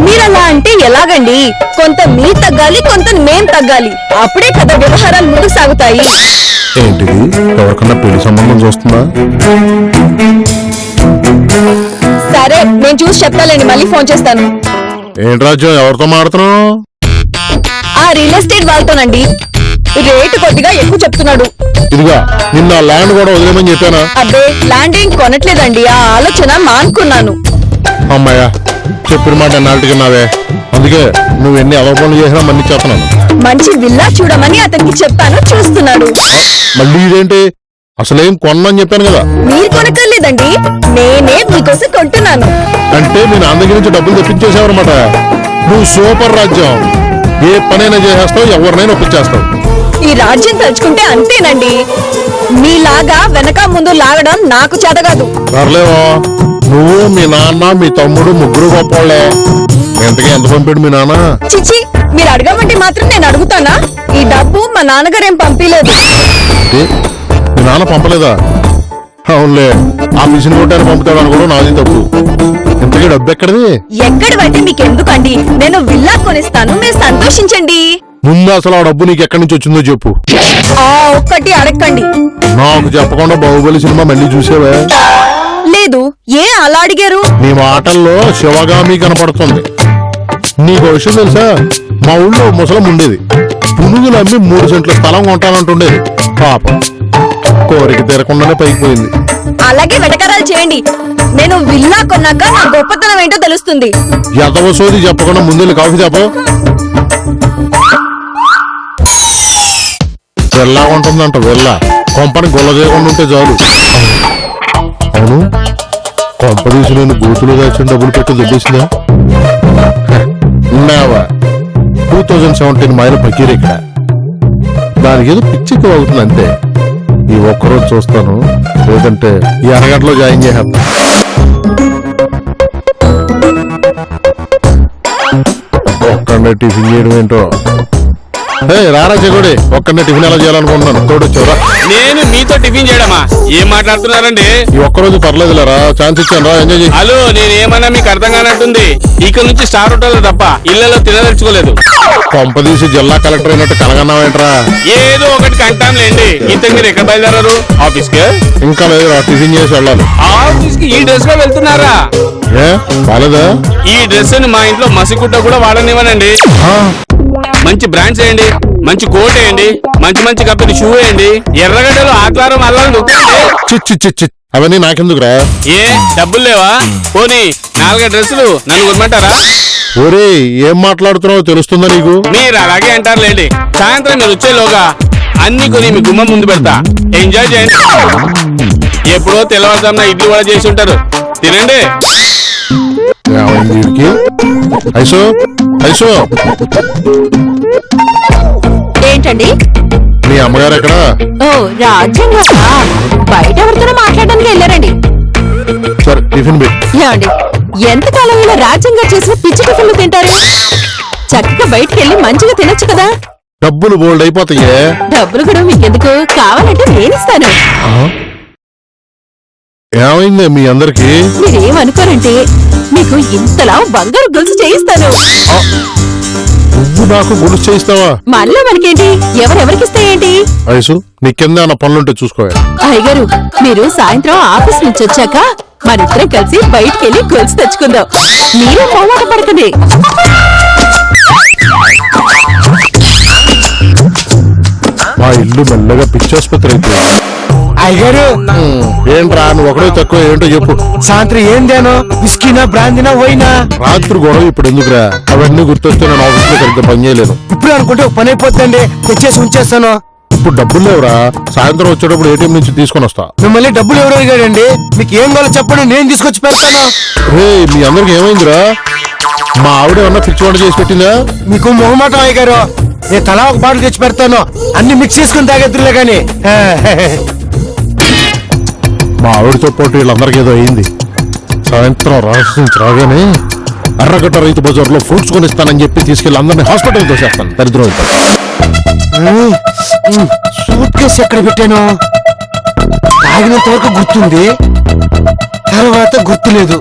మీరలా అంటే ఎలాగండి? కొంత మీరు తగ్గాలి, కొంత మేం తగ్గాలి. అప్పుడే కదా వ్యవహారాలు ముందుకు సాగుతాయి. ఏంటిది, ఎవరికన్నా పెళ్లి సంబంధం చూస్తుందా? సరే, నేను చూసి చెప్తాలేండి, మళ్ళీ ఫోన్ చేస్తాను. ఏంటి రాజ్యం, ఎవరితో మాడుతున్నావు? ఆ రియల్ ఎస్టేట్ వాళ్ళతోనండి. రేటు కొద్దిగా ఎక్కువ చెప్తున్నాడు. ఇదిగా నిన్న ల్యాండ్ కూడా వదిలేమని చెప్పానా? అబ్బే, ల్యాండ్ ఏం కొనట్లేదండి, ఆ ఆలోచన మానుకున్నాను. అమ్మాయ్యా, చెప్పిన మాట ఎన్నాళ్ళకి నావే. అందుకే నువ్వు ఎన్ని అలవపనులు చేసినా మళ్ళీ చెప్పన్నాను. మంచి విల్లా చూడమని అతనికి చెప్పాను, చూస్తున్నాడు. మళ్ళీ ఇదేంటి, అసలేం కొనమని చెప్పాను కదా. మీరు కొనక్కర్లేదండి, నేనే మీకోసం కొంటున్నాను. అంటే మీ నాన్న దగ్గర నుంచి డబ్బులు తెప్పించేసావన్నమాట. నువ్వు సూపర్ రాజ్యం, ఏ పనైనా చేసేస్తావు, ఎవరినైనా ఒప్పించేస్తావు. ఈ రాజ్యం తలుచుకుంటే అంతేనండి. మీలాగా వెనక ముందు లాగడం నాకు చేత కాదు. సర్లేవో, నువ్వు మీ నాన్న మీ తమ్ముడు ముగ్గురు గొప్పవాళ్లే. ఎంతగా ఎంత పంపాడు మీ నాన్న? చిచి, మీరు అడగమంటే మాత్రం నేను అడుగుతానా? ఈ డబ్బు మా నాన్నగారు ఏం పంపించలేదు. మీ నాన్న పంపలేదా? అవునులే, ఆఫీసుని కొట్టాను పంపుతాడు అని కూడా నాది తప్పు. ఇంతకీ డబ్బు ఎక్కడిది? ఎక్కడివంటే మీకెందుకండి? నేను విల్లా కొనిస్తాను, మీరు సంతోషించండి. ముందు అసలు ఆ డబ్బు నీకు ఎక్కడి నుంచి వచ్చిందో చెప్పు. ఆ ఒక్కటి అడగండి. నాకు చెప్పకుండా బాహుబలి సినిమా మళ్ళీ చూసేవే? లేదు. ఏ అలా అడిగారు? నీ మాటల్లో శివగామి కనపడుతుంది. నీకు విషయం తెలుసా? మా ఊళ్ళో ముసలం ఉండేది. పునుగులు అమ్మి 3 సెంట్ల స్థలం కొంటానంటుండేది. పాపం కోరిక తీరకుండానే పైకి పోయింది. అలాగే వెటకరాలు చేయండి. నేను విల్లా కొన్నాక నా గొప్పతనం ఏంటో తెలుస్తుంది. ఎదవ సోది చెప్పకుండా ముందు కాఫీ చెప్ప. వెళ్ళా ఉంటుందంట, వెళ్ళా కొంపని గొల్ల చేయకుండా ఉంటే చాలు. అవును, కొంప తీసి నేను బూతులు దాచిన డబ్బులు పెట్టి దెబ్బేసిందా? 2017 మైల పకీర్ ఇక్కడ. దానికి ఏదో పిచ్చికి అవుతుంది అంతే. ఈ ఒక్కరోజు చూస్తాను, లేదంటే ఈ అరగంటలో జాయిన్ చేసేస్తా. ఒక్కడే టిఫిన్ చేయడం ఏంటో. రారా చెగుడి, ఒక్కడే టిఫిన్ ఎలా చేయాలనుకుంటున్నాను. తోడొచ్చారా? నేను మీతో టిఫిన్ చేయడమా? ఏం మాట్లాడుతున్నారండి? ఈ ఒక్కరోజు పర్లేదులేరా, ఛాన్స్ ఇచ్చాను రా, ఎంజాయ్ చేయి. హలో, నేనేమన్నా మీకు అర్థం కానట్టుంది. ఇక్కడ నుంచి స్టార్ హోటల్ తప్ప ఇళ్లలో తినదలుచుకోలేదు. కొంపదీసి జిల్లా కలెక్టర్ అయినట్టు కలగన్నావేంట్రా? ఏదో ఒకటి కంటాంలేండి. ఇంతకు మీరు ఎక్కడ బయలుదేరారు? ఆఫీస్ కి? ఇంకా లేదురా, టిఫిన్ చేసి వెళ్ళాలి. ఆఫీస్ కి ఈ డ్రెస్ లో వెళ్తున్నారా? ఏ బాలేదా? ఈ డ్రెస్ ని మా ఇంట్లో మసిగుట్ట కూడా వాడనివ్వనండి. మంచి బ్రాండ్స్ వేయండి, మంచి కోట్ వేయండి, మంచి మంచి కంపెనీ షూ వేయండి, ఎర్రగడ్డలు ఆకారం అల్లాలని చిచ్చి అవన్నీ నాకెందుకురా? ఏ డబ్బులు లేవా? పోనీ 4 డ్రెస్సులు నన్ను కొనమంటారా? ఒరే, ఏం మాట్లాడుతున్నావో తెలుస్తుందా నీకు? మీరు అలాగే అంటారులేండి. సాయంత్రం మీరు వచ్చేలోగా అన్ని కొని మీ గుమ్మం ముందు పెడతా. ఎంజాయ్ చేయండి. ఎప్పుడో తెల్లవారుజామున ఇడ్లీ కూడా చేసి ఉంటారు, తినండి. ఐసో ఐసో, ఏంటండి? మీ అమ్మగారు ఎక్కడా? ఓ, రాజ్యం గారా? బయట ఎవరితోనో మాట్లాడడానికి వెళ్ళారండి. సరే, టిఫిన్ పెట్టి. ఏమండి, ఎంతకాలం ఇలా రాజ్యం గారు చేసిన పిచ్చి టిఫిన్లు తింటారు? చక్కగా బయటికి వెళ్ళి మంచిగా తినొచ్చు కదా. డబ్బులు బోల్డ్ అయిపోతాయే. డబ్బులు కూడా మీకెందుకు? కావాలంటే నేనిస్తాను. ఏమైంది మీ అందరికి? మీరేమనుకోరంటే మీకు ఇంతలా బంగారు గొలుసు చేయిస్తాను. నువ్వు నాకు గొలుసు చేయిస్తావా? మనలో మనకేంటి, ఎవరెవరికిస్తే ఏంటి? వయసు నీ కింద అన్న పనులుంటే చూసుకోవా. అయ్యగారు, మీరు సాయంత్రం ఆఫీస్ నుంచి వచ్చాక మనిద్దరం కలిసి బయటికి వెళ్ళి గొలుసు తెచ్చుకుందాం. మీరే మొహమాట పడకండి. మా ఇల్లు మెల్లగా పిచ్చాసుపత్రి అయిపోయింది. అయ్యారు, ఏంట్రా నువ్వు ఒకడే తక్కువ, ఏంటో చెప్పు. సాయంత్రం ఏం తేను? విస్కీనా బ్రాందీనా పోయినా? రాత్రి గొడవ ఇప్పుడు ఎందుకురా? అవన్నీ గుర్తొస్తే నేను ఆఫీస్ లో సరిగ్గా పని చేయలేను. ఇప్పుడు అనుకుంటే ఒక పని అయిపోతుందండి, తెచ్చేసి ఉంచేస్తాను. ఇప్పుడు డబ్బులు లేవురా, సాయంత్రం వచ్చేటప్పుడు ఏటీఎం నుంచి తీసుకొని వస్తా. మిమ్మల్ని డబ్బులు ఎవరు అడిగాడండి? మీకు ఏం కావాలో చెప్పండి, నేను తీసుకొచ్చి పెడతాను. రే, మీ అందరికి ఏమైందిరా? మా ఆవిడ ఏమన్నా పిచ్చి వంట చేసి పెట్టిందా? మీకు మొహమాటం అయ్యగారు, నేను తలా ఒక బాటిల్ తెచ్చి పెడతాను, అన్ని మిక్స్ చేసుకుని తాగేద్దులే గాని. మా ఆవిడతో పాటు వీళ్ళందరికీ ఏదో అయింది. సాయంత్రం రాష్ట్రం నుంచి రాగానే అర్రగడ్డ రైతు బజార్లో ఫ్రూట్స్ కొనిస్తానని చెప్పి తీసుకెళ్లి అందరినీ హాస్పిటల్ తోసేస్తాను. దరిద్రం. సూట్ కేసు ఎక్కడ పెట్టాను? తాగినంత వరకు గుర్తుంది, తర్వాత గుర్తులేదు.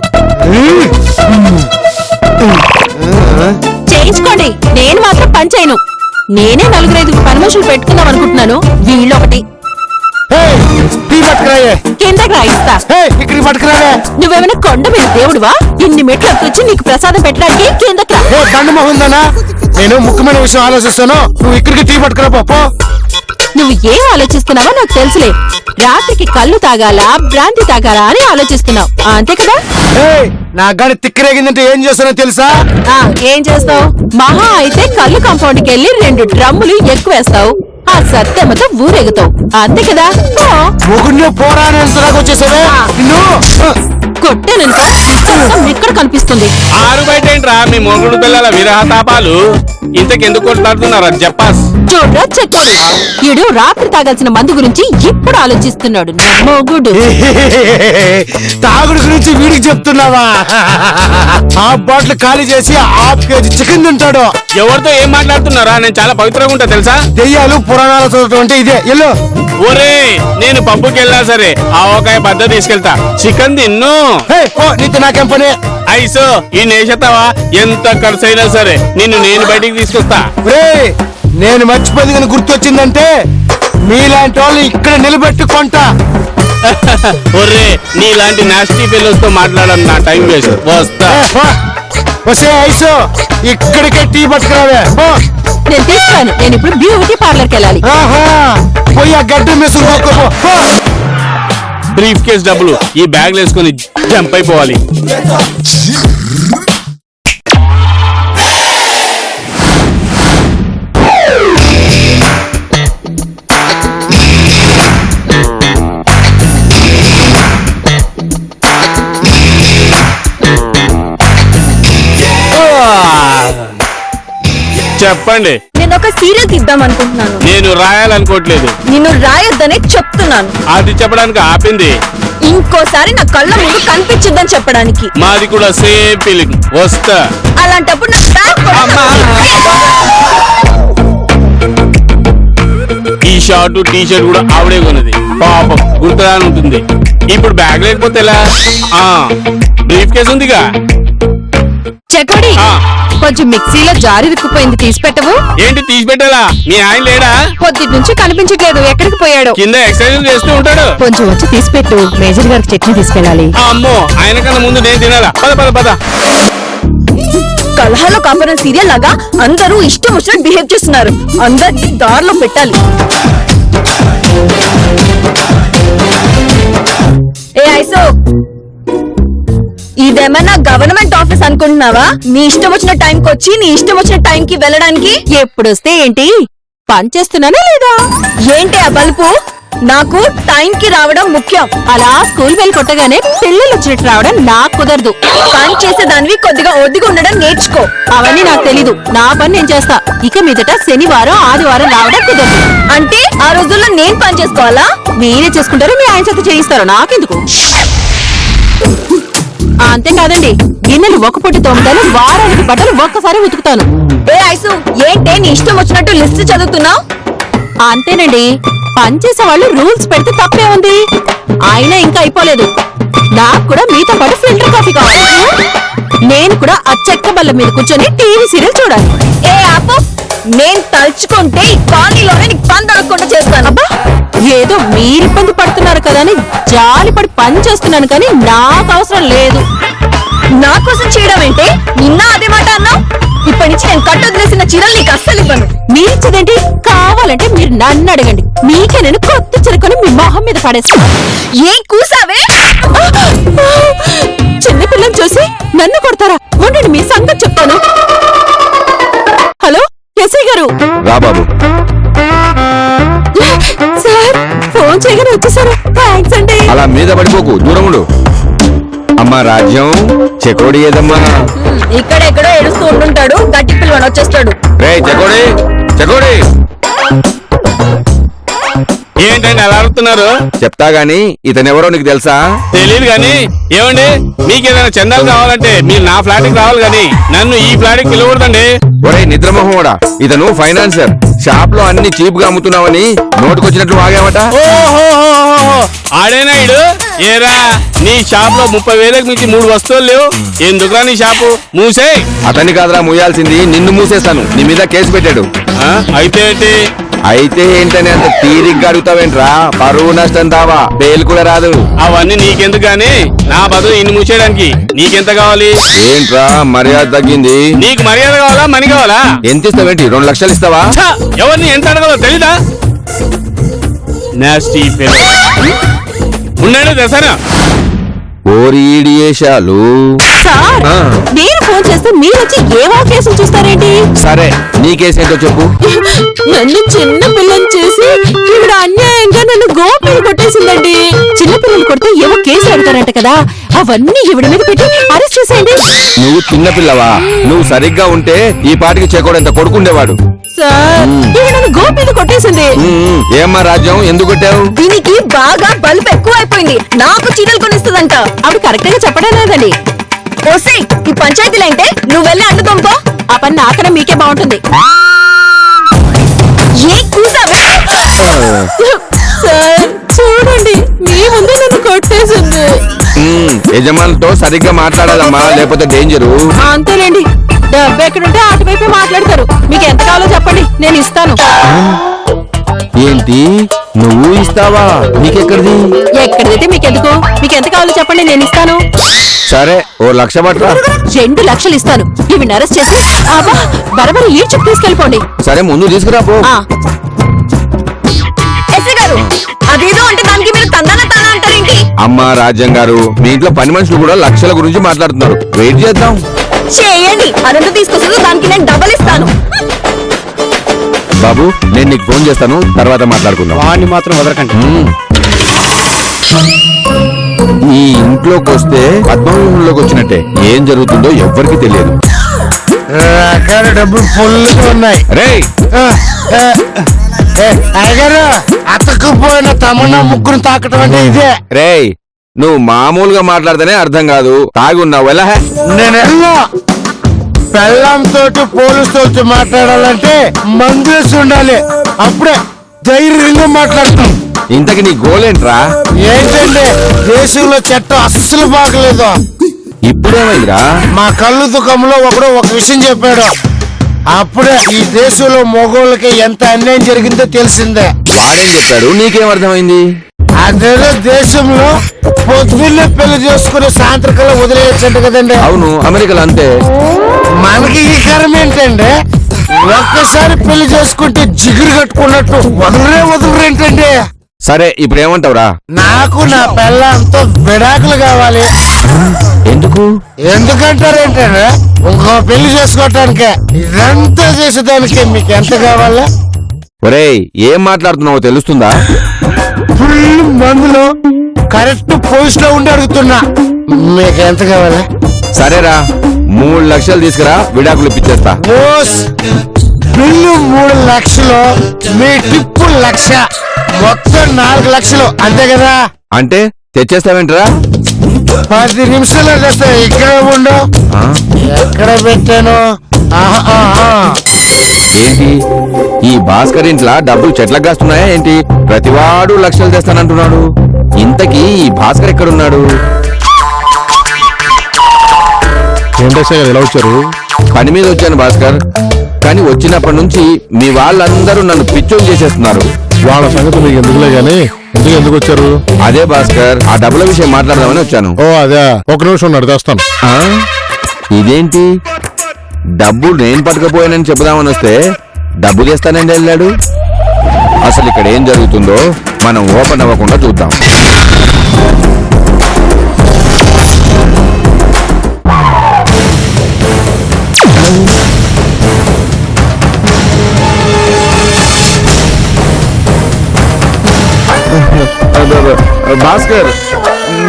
చేయించుకోండి, నేను మాత్రం పని చేయను. నేనే 4-5 పని మనుషులు పెట్టుకుందాం అనుకుంటున్నాను, వీళ్ళొకటి. ఏయ్, టీ పట్టుకురాయే. కిందకి రాయిస్తా. ఏయ్, ఇక్కడికి పట్టుకురావే. నువ్వేమైనా కొండ మీద దేవుడువా? ఇన్ని మెట్లు వచ్చి నీకు ప్రసాదం పెట్టడానికి కిందకి రా. ఏ బండి మొహందానా, నేను ముఖ్యమైన విషయం ఆలోచిస్తాను. నువ్వు ఇక్కడికి టీ పట్టుకురా పో. నువ్వు ఏం ఆలోచిస్తున్నావో నాకు తెలుసులే. రాత్రికి కళ్ళు తాగాలా భ్రాంతి తాగాలా అని ఆలోచిస్తున్నావు, అంతే కదా? ఏయ్, నా గాడి తిక్కరేగిందంటే ఏం చేస్తానో తెలుసా? ఏం చేస్తావు? మహా అయితే కళ్ళు కాంపౌండ్కి వెళ్ళి 2 డ్రమ్ములు ఎక్కువేస్తావు. ఆ సత్యమతో ఊరెగుతావు, అంతే కదా? మొగుడిని పోరా అని ఎంతదాకా వచ్చేసావే నిన్ను. కొట్టానంటే ఇక్కడ కనిపిస్తుంది. ఆరు బయట ఏంట్రా మీ మొగుడు పిల్లల విరహ తాపాలు? ఇంతకెందుకు కొట్లాడుతున్నారా జప్పాస్? చూడ్రా చెక్కోడు, ఈడు రాత్రి తాగాల్సిన మందు గురించి ఇప్పుడు ఆలోచిస్తున్నాడు. నా మొగుడు తాగుడు గురించి వీడికి చెప్తున్నావా? హాఫ్ బాటిల్ ఖాళీ చేసి 1/2 కేజీ చికెన్ తింటాడు. ఎవరితో ఏం మాట్లాడుతున్నారా? నేను చాలా పవిత్రంగా ఉంటా తెలుసా? దెయ్యాలు పురాణాలు చదవటం అంటే ఇదే. ఎల్లో ఒరే, నేను పబ్బుకి వెళ్ళా సరే ఆవకాయ పద్ధతి తీసుకెళ్తా, చికెన్ తిన్ను. నీతో నాకేం పని? ఐసో ఈ నేషతావా? ఎంత ఖర్చు అయినా సరే నేను బయటికి తీసుకొస్తా. నేను మర్చిపోయింది కానీ గుర్తొచ్చిందంటే మీలాంటి వాళ్ళు ఇక్కడ నిలబెట్టుకుంటా. ఒరే, నీలాంటి నాస్టీ ఫెలోస్ తో మాట్లాడను, నా టైం వేస్ట్. వస్తా. వసే ఐసో, ఇక్కడికే టీ పట్టుకురావే. నేను తీసుకురాను. నేను ఇప్పుడు బ్యూటీ పార్లర్కి వెళ్ళాలి. పోయి ఆ గడ్డ మీద బ్రీఫ్ కేస్ డబ్బులు ఈ బ్యాగ్ వేసుకుని జంప్ అయిపోవాలి. చెప్పండి. నేను ఒక సీరియల్ తీద్దాం అనుకుంటున్నాను. నేను రాయాలనుకోవట్లేదు. నిన్ను రాయొద్దనే చెప్తున్నాను. అది చెప్పడానికి ఆపింది ఇంకోసారి నా కళ్ళ ముందు కనిపించొద్దని చెప్పడానికి. మాది కూడా సేమ్ ఫీలింగ్. వస్తా. అలాంటప్పుడు నా బ్యాగ్ ఈ షార్ట్ టీ షర్ట్ కూడా ఆవిడే కొన్నది. పాపం గుర్తురాని ఉంటుంది. ఇప్పుడు బ్యాగ్ లేకపోతే ఎలా? బ్రీఫ్ కేస్ ఉందిగా. చెకోడి, కొంచెం మిక్సీలో జారి రుక్కుపోయింది, తీసి పెట్టవు? ఏంటి తీసి పెట్టాలా? మీ ఆయన లేడా? పొద్దుటి నుంచి కనిపించట్లేదు, ఎక్కడికి పోయాడు? కింద ఎక్సర్సైజ్ చేస్తూ ఉంటాడు. కొంచెం వచ్చి తీసి పెట్టు, మేజర్ గారికి చట్నీ తీసుకెళ్ళాలి. అమ్మో, ఆయన కన్నా ముందు నేను తినాలా? పద పద పద. కలహాలో కాపురం సీరియల్ లాగా అందరూ ఇష్టం వచ్చినట్టు బిహేవ్ చేస్తున్నారు. అందరినీ దారిలో పెట్టాలి. ఏ ఐసో, ఇదేమన్నా గవర్నమెంట్ ఆఫీస్ అనుకుంటున్నావా? నీ ఇష్టం వచ్చిన టైంకి వచ్చి నీ ఇష్టం వచ్చిన టైంకి వెళ్ళడానికి. ఎప్పుడొస్తే ఏంటి, పని చేస్తున్నానా లేదా? ఏంటి ఆ బల్పు? నాకు టైంకి రావడం ముఖ్యం. అలా స్కూల్ వెళ్ళి కొట్టగానే పిల్లలు వచ్చినట్టు రావడం నాకు కుదరదు. పని చేసేదానివి కొద్దిగా ఒదిగా ఉండడం నేర్చుకో. అవన్నీ నాకు తెలీదు, నా పని నేను చేస్తా. ఇక మీదట శనివారం ఆదివారం రావడం కుదరదు. అంటే ఆ రోజుల్లో నేను పని చేసుకోవాలా? మీరే చేసుకుంటారు, మీ ఆయన చేత చేయిస్తారు, నాకెందుకు? అంతేకాదండి, గిన్నెలు ఒక పొట్టి తోముతాను, వారానికి బట్టలు ఒక్కసారి ఉతుకుతాను. ఏ ఐసు, ఏంటే నీ ఇష్టం వచ్చినట్టు లిస్ట్ చదువుతున్నావు? అంతేనండి, పనిచేసే వాళ్ళు రూల్స్ పెడితే తప్పే ఉంది. ఆయన ఇంకా అయిపోలేదు, నాకు కూడా మీతో పాటు ఫిల్టర్ కాఫీ కావాలి. నేను కూడా ఆ చెక్క బల్ల మీద కూర్చొని టీవీ సీరియల్ చూడాలి. ఏ ఆపు, నేను తలుచుకుంటే ఈ కాలనీలోనే నీకు పని దొరకకుండా చేస్తాను. అబ్బా, ఏదో మీరు ఇబ్బంది పడుతున్నారు కదా అని జాలిపడి పని చేస్తున్నాను, కానీ నాకు అవసరం లేదు. నా కోసం చేయడం ఏంటే? నిన్న అదే మాట అన్నావు. ఇప్పటి నుంచి నేను కట్టొదిలేసిన చీరలు నీకు అస్సలు ఇవ్వను. మీరిచ్చేదేంటి? కావాలంటే మీరు నన్ను అడగండి, మీకే నేను కొత్త చిరకొని మీ మొహం మీద పడేస్తాను. ఏం కూసావే? చిన్నపిల్లని చూసి నన్ను కొడతారా? ఉండండి, మీ సంగతి చెప్తాను. హలో ఎస్ఐ గారు. రా బాబు. సార్, ఫోన్ చేయగానే వచ్చేసారు, థ్యాంక్స్ అండి. అలా మీద పడిపోకు, దూరం ఉండు. అమ్మా రాజ్యం, చెకోడి ఏదమ్మా? ఇక్కడెక్కడో ఏడుస్తూ ఉంటుంటాడు, గట్టి పిల్లవాడు వచ్చేస్తాడు. రే చెకోడి, చెకోడి. ఏంటండి అలా అడుగుతున్నారు? ఉన్నారు? చెప్తా గాని ఇతనెవరో నీకు తెలుసా? తెలియదు గాని ఏమండి, మీకేదైనా చందాలు కావాలంటే మీరు నా ఫ్లాట్ కి రావాలి గాని నన్ను ఈ ఫ్లాట్ కి పిలవకూడదండి. ఒరే నిద్రమోహోడా, ఇతను ఫైనాన్సర్. షాప్ లో అన్ని చీప్ గా అమ్ముతున్నావని నోటుకొచ్చినట్లు వాగావట. ఆడేనా ఇడు? ఏరా, నీ షాప్ లో 30,000కి మించి 3 వస్తువులు లేవు. ఎందుకురా నీ షాపు? మూసే. అతన్ని కాదురా మూయాల్సింది, నిన్ను మూసేస్తాను. నీ మీద కేసు పెట్టాడు. అయితే ఏంటి? అయితే ఏంటని అంత తీరిగ్గా అడుగుతావేంట్రా? పరువు నష్టం దావా, బెయిల్ కూడా రాదు. అవన్నీ నీకెందుకు గాని నా బదులు ఇన్ని మూసేయడానికి నీకెంత కావాలి? ఏంట్రా మర్యాద తగ్గింది? నీకు మర్యాద కావాలా, మనీ కావాలా? ఎంత ఇస్తావేంటి? 2 లక్షలు ఇస్తావా? ఛ! ఎవరిని ఎంత అడగాలో తెలీదా? Nasty fellow. ఉన్నాడు తెసానా? ఓరి ఈడియేషాలు. సార్ ఆ. నేను ఫోన్ చేస్తే మీరు వచ్చి ఏవో కేసులు చూస్తారేంటి? సరే నీ కేసు ఏంటో చెప్పు. నన్ను చిన్న పిల్లని చేసి ఈవిడ అన్యాయంగా నన్ను గోపిని కొట్టేసిందండి. చిన్న పిల్లలు కొడితే ఏవో కేసులు పెడతారంట కదా, అవన్నీ ఈవిడ మీద పెట్టి అరెస్ట్ చేసేయండి. నువ్వు చిన్నపిల్లవా? నువ్వు సరిగ్గా ఉంటే ఈ పాటికి చెకోడంత కొడుకుండేవాడు. సార్ ఈవిడ నన్ను గోపిని కొట్టేసింది. ఏమ్మా రాజ్యం, ఎందుకు కొట్టావు? దీనికి బాగా బల్బ్ ఎక్కువ అయిపోయింది. నాకు చీరలు కొనిస్తుందంట. ఆవిడ కరెక్ట్ గా చెప్పడం లేదండి. ఓసే, ఈ పంచాయతీలు అంటే నువ్వు వెళ్ళి అంటు తోముకో. ఆ పని నాకన్నా మీకే బాగుంటుంది. ఏ కూసావే? సార్ చూడండి, మీ ముందే నన్ను కొట్టేసింది. యజమానులతో సరిగ్గా మాట్లాడాలమ్మా, లేకపోతే డేంజరు. అంతేలేండి, డబ్బు ఎక్కడుంటే అటువైపే మాట్లాడతారు. మీకు ఎంత కావాలో చెప్పండి, నేను ఇస్తాను. ఏంటి నువ్వు ఇస్తావా? నీకెక్కడిది? ఎక్కడైతే మీకెందుకు? మీకు ఎంత కావాలో చెప్పండి, నేను ఇస్తాను. సరే 1 లక్ష పట్రా. 2 లక్షలు ఇస్తాను. ఇవి అరెస్ట్ చేసి బరబరి ఈడ్చుకు తీసుకెళ్ళిపోండి. సరే ముందు తీసుకురా పో. ఆ, ఎస్ఐ గారు, అదేదో అంటే దానికి మీరు తందాన తానా అంటారేంటి? అమ్మా రాజ్యం గారు, మీ ఇంట్లో పని మనుషులు కూడా లక్షల గురించి మాట్లాడుతున్నారు. వెయిట్ చేద్దాం. చేయండి, అదంతా తీసుకొస్తుంది. దానికి నేను డబల్ ఇస్తాను. బాబు నేను నీకు ఫోన్ చేస్తాను, తర్వాత మాట్లాడుకుందాం. వాడిని మాత్రం వదలకండి. ఈ ఇంట్లోకి వస్తే పద్మవ్యూహంలోకి వచ్చినట్టే. ఏం జరుగుతుందో ఎవ్వరికి తెలియదు. రకాల డబ్బులు ఫుల్గా ఉన్నాయి. రేయ్ అయ్యగారు, అతక్కుపోయిన తమన్నా ముగ్గురు తాకటం అంటే ఇదే. రేయ్ నువ్వు మామూలుగా మాట్లాడితేనే అర్థం కాదు. తాగి ఉన్నావు ఎలా? నేను పెళ్ళంతో పోలీసుతో వచ్చి మాట్లాడాలంటే మందేసి ఉండాలి. అప్పుడే ధైర్యంగా మాట్లాడతాం. ఇంతకి నీ గోలేంట్రా? ఏంటండి, దేశంలో చట్టం అస్సలు బాగలేదు. ఇప్పుడేమైందిరా? మా కళ్ళు దుఃఖంలో ఒకడు ఒక విషయం చెప్పాడు. అప్పుడే ఈ దేశంలో మగోళ్ళకి ఎంత అన్యాయం జరిగిందో తెలిసిందే. వాడేం చెప్పాడు? నీకేం అర్థమైంది? అదేదో దేశంలో పొద్దున్నే పెళ్లి చేసుకుని సాయంత్రకాలం వదిలేయచ్చంట కదండి. అవును, అమెరికాలో అంతే. మనకి ఈ కరం ఏంటండి, ఒక్కసారి పెళ్లి చేసుకుంటే జిగురు కట్టుకున్నట్టు వదలరేంటండి. సరే ఇప్పుడు ఏమంటావురా? నాకు నా పెళ్ళంతో విడాకులు కావాలి. ఎందుకు? ఎందుకంటారేంటండి, ఇంకో పెళ్లి చేసుకోవటానికి. ఇదంతా చేసేదానికి మీకు ఎంత కావాలా? ఒరేయ్ ఏం మాట్లాడుతున్నావో తెలుస్తుందా? ఫుల్ మందులు కరెక్ట్ పోస్ట్ లో ఉండి అడుగుతున్నా, మీకు ఎంత కావాలా? సరేరా 3 లక్షలు తీసుకురా, విడాకులు ఇప్పించేస్తా. ఓస్, బిల్లు 3 లక్షలు, మీ టిప్పు 1 లక్ష, మొత్తం 4 లక్షలు అంతే కదా? అంటే తెచ్చేస్తావేంట్రా? 10 నిమిషాలు తెస్తా. ఇక్కడ ఉండు. ఆ? ఎక్కడ పెట్టాను? ఏంటి ఈ భాస్కర్ ఇంట్లో డబ్బులు చెట్లకు కాస్తున్నాయా ఏంటి? ప్రతివాడు లక్షలు తెస్తానంటున్నాడు. ఇంతకీ ఈ భాస్కర్ ఎక్కడున్నాడు? ఏంటేసా ఎలా వచ్చారు? పని మీద వచ్చాను భాస్కర్, కానీ వచ్చినప్పటి నుంచి మీ వాళ్ళందరూ నన్ను పిచ్చోని చేసేస్తున్నారు. వాళ్ళ సంగతి మీకు ఎందుకులే గానీ ఎందుకు వచ్చారు? అదే భాస్కర్, ఆ డబ్బుల విషయం మాట్లాడదామని వచ్చాను. ఓ అదే, 1 నిమిషం ఉన్నాడు, తెస్తాను. ఆ? ఇదేంటి డబ్బు నేను పట్టుకపోయానని చెబుదామని వస్తే డబ్బు చేస్తానండి వెళ్ళాడు. అసలు ఇక్కడ ఏం జరుగుతుందో మనం ఓపెన్ అవ్వకుండా చూద్దాం. భాస్కర్,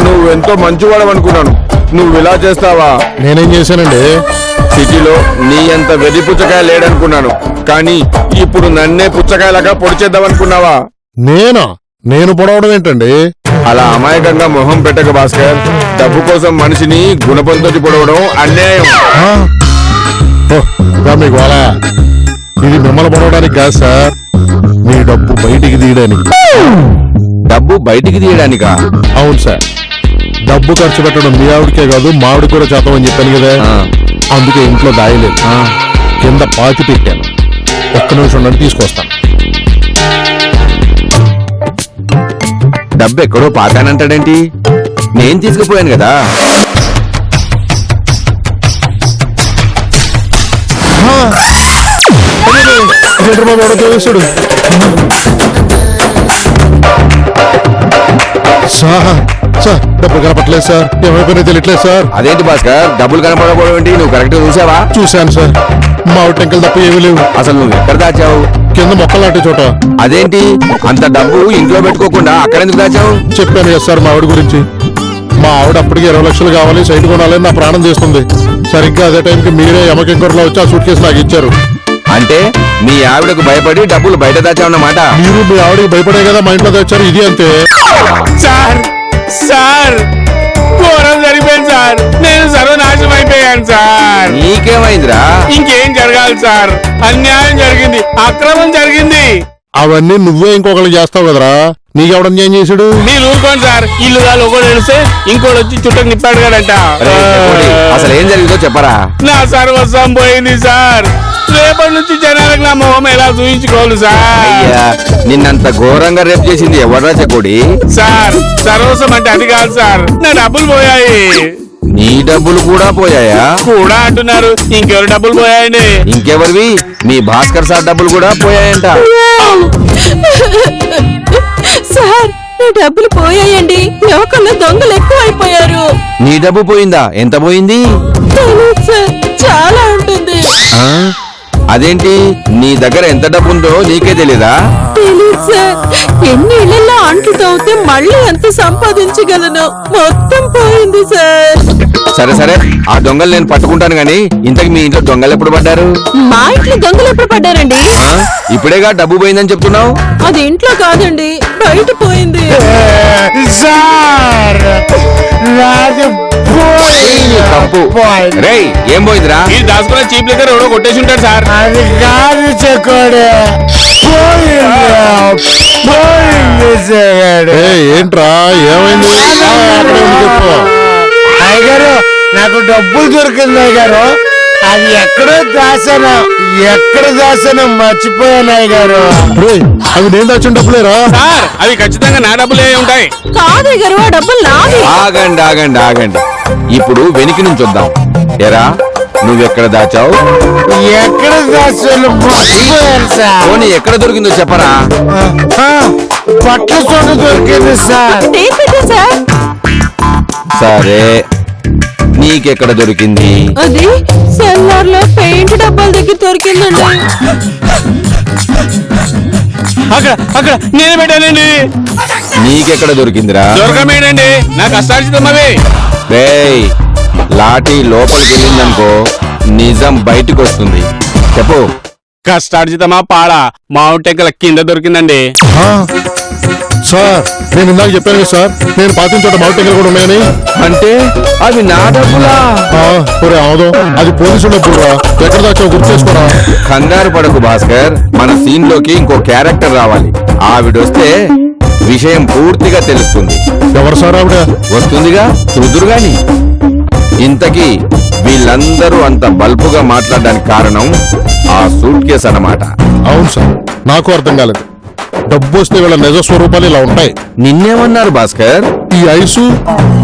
నువ్వెంతో మంచివాడు అనుకున్నాను. నువ్వు ఇలా చేస్తావా? నేనేం చేశానండి? సిటీలో నీ అంత వెర్రి పుచ్చకాయ లేడనుకున్నాను, కానీ ఇప్పుడు నన్నే పుచ్చకాయలాగా పొడి చేద్దామనుకున్నావా? నేనా? నేను పొడవడం ఏంటండి? అలా అమాయకంగా మొహం పెట్టక భాస్కర్. డబ్బు కోసం మనిషిని గుణపంతో పొడవడం అన్యాయం. ఆ? ఓ, ఇదా మీ గోళ. ఇది మిమ్మల్ని పొడవడానికి కాదు సార్, మీ డబ్బు బయటికి తీయడానికి. డబ్బు బయటికి తీయడానికా? అవును సార్, డబ్బు ఖర్చు పెట్టడం మీ ఆవిడకే కాదు మావిడికి కూడా చేతమని చెప్పాను కదా. ఆ, అందుకే ఇంట్లో దాయలేదు, ఆ. కింద పాతి పెట్టాను. ఒక్క నిమిషం ఉండండి, తీసుకొస్తాను. డబ్బు ఎక్కడో పాతానంటాడేంటి? నేను తీసుకుపోయాను కదా. చంద్రబాబు ఎవడో తెలుసుడు. సార్ డబ్బు కనపట్లేదు సార్, ఏమైపోయినా తెలియట్లేదు సార్. అదేంటి భాస్కర్, డబ్బులు కనపడకపోవడం ఏంటి? నువ్వు కరెక్ట్ చూసావా? చూశాను సార్, మావిడి టెంకలు తప్ప ఏమీ లేవు. అసలు నువ్వు ఎక్కడ దాచావు? కింద మొక్కలు నాటే చోట. అదేంటి అంత డబ్బు ఇంట్లో పెట్టుకోకుండా అక్కడెందుకు దాచావు? చెప్పాను కదా సార్ మా ఆవిడ గురించి. మా ఆవిడ అప్పటికి 20 లక్షలు కావాలి, సైట్ కొనాలని నా ప్రాణం చేస్తుంది. సరిగ్గా అదే టైంకి మీరే యమకెంకర్లో వచ్చి ఆ సూట్ కేసు నాకు ఇచ్చారు. అంటే మీ ఆవిడకు భయపడి డబ్బులు బయట దాచావన్నమాట. మీరు మీ ఆవిడకి భయపడే కదా మా ఇంట్లో తెచ్చారు. ఇది అంతే. సార్ సార్ ఘోరం జరిగిపోయింది సార్. నేను సర్వనాశనం అయిపోయాను సార్. నీకేమైందిరా? ఇంకేం జరగాలి సార్? అన్యాయం జరిగింది, అక్రమం జరిగింది. అవన్నీ నువ్వే ఇంకొకరికి చేస్తావు కదరా, నీకెవడం ఏం చేసాడు? మీరు ఊరుకోండి సార్. ఇల్లు కాదు ఒకటి తెలిస్తే ఇంకోటి వచ్చి చుట్టకు నిప్పాడు కదంట. అసలు ఏం జరిగిందో చెప్పరా? నా సర్వస్వం పోయింది సార్. రేపటి నుంచి జనాలకు నా మొహం ఎలా చూయించుకోవాలి సార్? అయ్యా, నిన్నంత ఘోరంగా రేపు చేసింది ఎవడ్రా చెకోడి? సార్ సర్వస్వం అంటే అది కాదు సార్, నా డబ్బులు పోయాయి. నీ డబ్బులు కూడా పోయాయా? కూడా అంటున్నారు, ఇంకెవరు డబ్బులు పోయాయండి? ఇంకెవరివి? మీ భాస్కర్ సార్ డబ్బులు కూడా పోయాయంట. సార్ నా డబ్బులు పోయాయండి, లోకల్లో దొంగలు ఎక్కువైపోయారు. నీ డబ్బు పోయిందా? ఎంత పోయింది? తెలీదు సార్, చాలా ఉంటుంది. ఆ? అదేంటి, నీ దగ్గర ఎంత డబ్బు ఉందో నీకే తెలీదా? తెలీదు సార్, ఎన్ని ఇళ్లలో అంట్లు తవ్వితే మళ్ళీ ఎంత సంపాదించగలను? మొత్తం పోయింది సార్. సరే సరే, ఆ దొంగలు నేను పట్టుకుంటాను గాని ఇంతకు మీ ఇంట్లో దొంగలు ఎప్పుడు పడ్డారు? మా ఇంట్లో దొంగలు ఎప్పుడు పడ్డారండి? ఆ? ఇప్పుడేగా డబ్బు పోయిందని చెప్తున్నావు. అది ఇంట్లో కాదండి, బయట పోయింది. సార్ నాది తప్పు. రేయ్, ఏం పోయిందిరా? మీరు దాచుకున్న చీప్ దగ్గర ఎవడో కొట్టేసి ఉంటాడు సార్. అది కాదు చెక్కోడే, పోయింది చెక్కోడే. ఏంట్రా ఏమైంది? అక్కడే ఉంది చెప్పు. అయ్యగారు నాకు డబ్బులు దొరికింది అయ్యగారు. అది ఎక్కడో దాసాను మర్చిపోయాను అయ్యగారు. రేయ్, అవి నేను దాచిన డబ్బులేరా? సార్ అవి ఖచ్చితంగా నా డబ్బులే ఉంటాయి. కాదు గారు, ఆ డబ్బులు నావి. ఆగండి ఆగండి ఆగండి, ఇప్పుడు వెనికి నుంచి వద్దాం. ఎరా, నువ్వెక్కడ దాచావు? ఎక్కడ దాసాను మర్చిపోయాను సార్. పోనీ ఎక్కడ దొరికిందో చెప్పరా? బట్టల చోట దొరికింది సార్. తీపిద్దు సార్. సరే, నీకెక్కడ దొరికింది? అది సెల్లార్ లో పెయింట్ డబ్బాల దగ్గర దొరికిందండి. అక్కడ అక్కడ నేను పెట్టానండి. నీకెక్కడ దొరికిందిరా? దొరకమేనండి, నా కష్టార్జితం అవి. రేయ్, లాఠీ లోపలికి వెళ్ళిందనుకో నిజం బయటికి వస్తుంది. చెప్పు. కష్టార్జితమా పాడా? మామిడి టెంకల కింద దొరికిందండి. ఆ? సార్ నేను ఇందాక చెప్పాను కదా సార్, నేను పాతిన చోట మామిడి టెంకలు కూడా ఉన్నాయని. అంటే అవి నా డబ్బులా? ఒరే ఆమోదో, అది పోలీసు డబ్బులు రా. ఎక్కడ దాచావు గుర్తు చేసుకోరా. కంగారు పడకు భాస్కర్, మన సీన్ లోకి ఇంకో క్యారెక్టర్ రావాలి. ఆవిడొస్తే విషయం పూర్తిగా తెలుస్తుంది. ఎవరు సార్ ఆవిడ? వస్తుందిగా, చూదురు గాని. ఇంతకీ వీళ్ళందరూ అంత బల్పుగా మాట్లాడడానికి కారణం ఆ సూట్ కేసు అన్నమాట. అవును సార్, నాకు అర్థం కాలేదు. డబ్బు వస్తే వీళ్ళ నిజ స్వరూపాలు ఇలా ఉంటాయి. నిన్నేమన్నారు భాస్కర్? ఈ ఐసు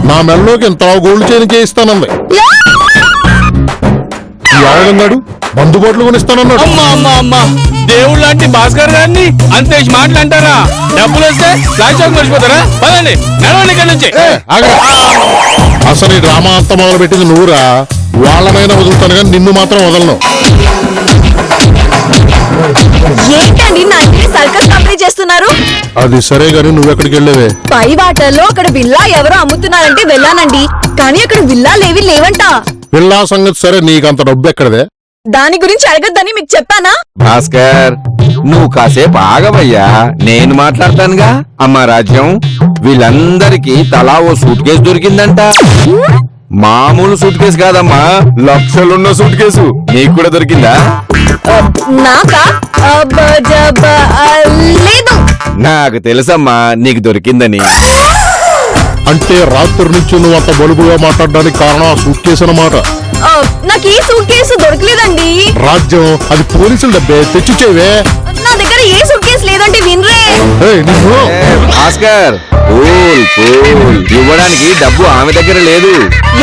నా మెల్లోకి ఎంత గోల్డ్ చైన్ చేయిస్తానంది. ఈ ఆయుధంగాడు బందుబాట్లు కొనిస్తానన్నాడు. అమ్మా అమ్మా అమ్మా, దేవుడు లాంటి భాస్కర్ గారిని అంతే మాటలు అంటారా? డబ్బులు వస్తే ఫ్లాష్ ఆఫ్ మర్చిపోతారా? పదండి, నడవండి ఇక్కడ నుంచి. ఆగరా. అసలు ఈ డ్రామా అంతా మొదలు పెట్టింది నువ్వురా. వాళ్ళనైనా వదులుతాను కానీ నిన్ను మాత్రం వదలను. ఏంటండి నా ఇంటిని సర్కస్ కంపెనీ చేస్తున్నారు? అది సరే గాని నువ్వెక్కడికి వెళ్ళేవే? పై వాటర్లో అక్కడ విల్లా ఎవరో అమ్ముతున్నారంటే వెళ్ళానండి, కానీ అక్కడ విల్లాలేవి లేవంట. పిల్లా సంగతి సరే, నీకంత డబ్బు ఎక్కడదే? దాని గురించి అడగద్దని మీకు చెప్పానా? భాస్కర్ నువ్వు కాసేపు ఆగవయ్యా, నేను మాట్లాడతానుగా. అమ్మా రాజ్యం, వీళ్ళందరికీ తలా ఓ సూట్ కేసు దొరికిందంట. మామూలు సూట్ కేసు కాదమ్మా, లక్షలున్న సూట్ కేసు. నీకు కూడా దొరికిందా? నాకా? లేదు. నాకు తెలుసమ్మా నీకు దొరికిందని. అంటే రాత్రి నుంచి నువ్వు అంత బలుపుగా మాట్లాడడానికి కారణం ఆ సూట్ కేసు అన్నమాట. నాకు ఈ సూట్ కేసు దొరకలేదండి. రాజ్యం, అది పోలీసుల డబ్బే, తెచ్చిచ్చేవే. నా దగ్గర ఏ సూట్ కేసు లేదంటే వినరే. ఏయ్, నిన్ను భాస్కర్ కూల్ కూల్, ఇవ్వడానికి డబ్బు ఆమె దగ్గర లేదు.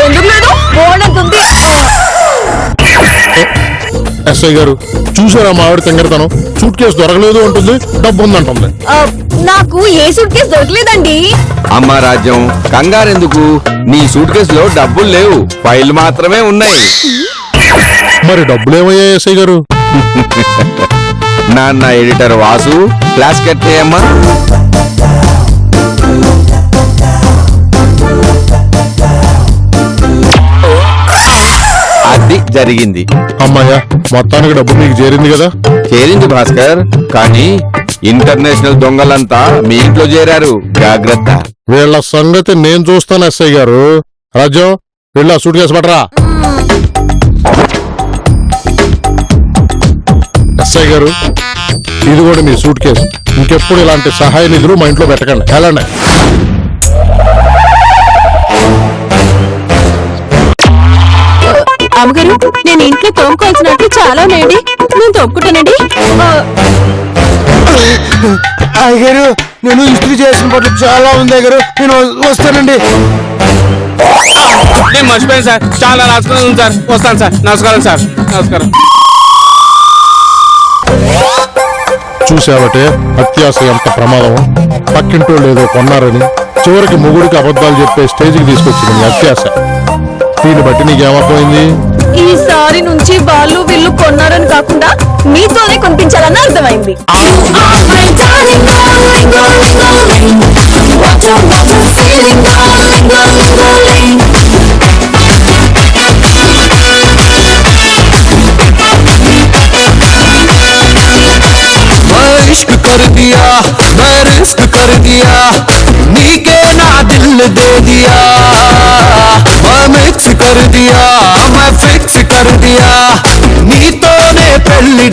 ఎందుకు లేదు? బోర్డంత ఉంది. ఎస్ఐ గారు చూసారా మా ఆవిడ తెంగరతనం? సూట్ కేసు దొరకలేదు అంటుంది, డబ్బు ఉందంటుంది. నాకు ఏ సూట్ కేసు దొరకలేదండి. అమ్మా రాజ్యం, కంగారెందుకు? నీ సూట్ కేసులో డబ్బులు లేవు, ఫైల్ మాత్రమే ఉన్నాయి. మరి డబ్బులేమయ్యా ఎస్ఐ గారు? నాన్న ఎడిటర్ వాసు, క్లాస్ కట్టేయమ్మా. అది జరిగింది. అమ్మాయ్యా, మొత్తానికి డబ్బు మీకు చేరింది కదా? చేరింది భాస్కర్, కానీ ఇంటర్నేషనల్ దొంగలంతా మీ ఇంట్లో చేరారు, జాగ్రత్త. వీళ్ళ సంగతి నేను చూస్తాను ఎస్ఐ గారు. రాజ్యం, వీళ్ళ సూట్ కేసు పట్టరా. ఎస్ఐ గారు, ఇది కూడా మీ సూట్ కేసు. ఇంకెప్పుడు ఇలాంటి సహాయ నిధులు మా ఇంట్లో పెట్టకండి. వెళ్ళండి. అమ్మగారు, నేను ఇంట్లో తోముకోవాల్సినట్టు చాలా ఉన్నాయండి, నేను తోముకుంటానండి. అయ్యగారు, నేను ఇస్త్రీ చేసిన పట్ల చాలా ఉంది అయ్యగారు, నేను వస్తానండి. నేను మర్చిపోయాను సార్, చాలా రాసుకుని ఉంది సార్. వస్తాను సార్. నమస్కారం సార్. నమస్కారం. చూసావటే అత్యాశ ఎంత ప్రమాదం. పక్కింటోళ్ళు ఏదో కొన్నారని చివరికి మొగుడికి అబద్ధాలు చెప్పే స్టేజ్కి తీసుకొచ్చింది నీ అత్యాశ. దీన్ని బట్టి నీకేమర్థమైంది? ఈసారి నుంచి వాళ్ళు వీళ్ళు కొన్నారని కాకుండా మీతోనే కొనిపించాలని అర్థమైంది. इश्क कर दिया, मैं रिस्क कर दिया, नीके ना दिल दे दिया, मैं मिक्स कर दिया, मैं फिक्स कर दिया, नीतोने పెళ్లి